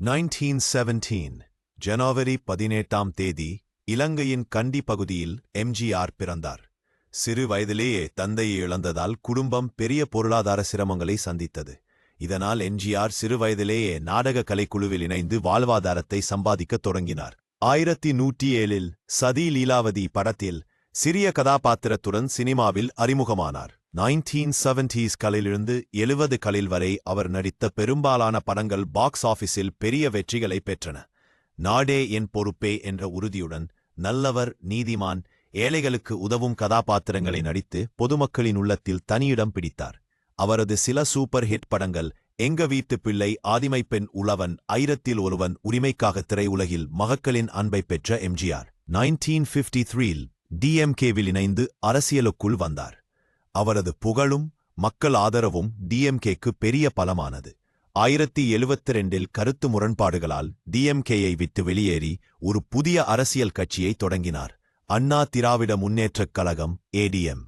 1917 ஜனவரி 18ஆம் தேதி இலங்கையின் கண்டி பகுதியில் எம்ஜிஆர் பிறந்தார். சிறு வயதிலேயே தந்தையை இழந்ததால் குடும்பம் பெரிய பொருளாதார சிரமங்களை சந்தித்தது. இதனால் எம்ஜிஆர் சிறு வயதிலேயே நாடக கலைக்குழுவில் இணைந்து வாழ்வாதாரத்தை சம்பாதிக்கத் தொடங்கினார். 1107இல் சதி லீலாவதி படத்தில் சிறிய கதாபாத்திரத்துடன் சினிமாவில் அறிமுகமானார். 1970களிலிருந்து 70களில் வரை அவர் நடித்த பெரும்பாலான படங்கள் பாக்ஸ் ஆபீஸில் பெரிய வெற்றிகளை பெற்றன. நாடே என் பொறுப்பே என்ற உறுதியுடன் நல்லவர், நீதிமான், ஏழைகளுக்கு உதவும் கதாபாத்திரங்களை நடித்து பொதுமக்களின் உள்ளத்தில் தனியிடம் பிடித்தார். அவரது சில சூப்பர் ஹிட் படங்கள் எங்க வீட்டு பிள்ளை, ஆதிமைப்பெண், உழவன், ஆயிரத்தில் ஒருவன், உரிமைக்காக திரையுலகில் மகக்களின் அன்பை பெற்ற எம்ஜிஆர் 1953இல் டிஎம்கேவில் இணைந்து அரசியலுக்குள் வந்தார். அவரது புகழும் மக்கள் ஆதரவும் டிஎம்கேக்கு பெரிய பலமானது. 1072இல் கருத்து முரண்பாடுகளால் டிஎம்கேயை விட்டு வெளியேறி ஒரு புதிய அரசியல் கட்சியை தொடங்கினார். அண்ணா திராவிட முன்னேற்றக் கழகம், ஏடிஎம்.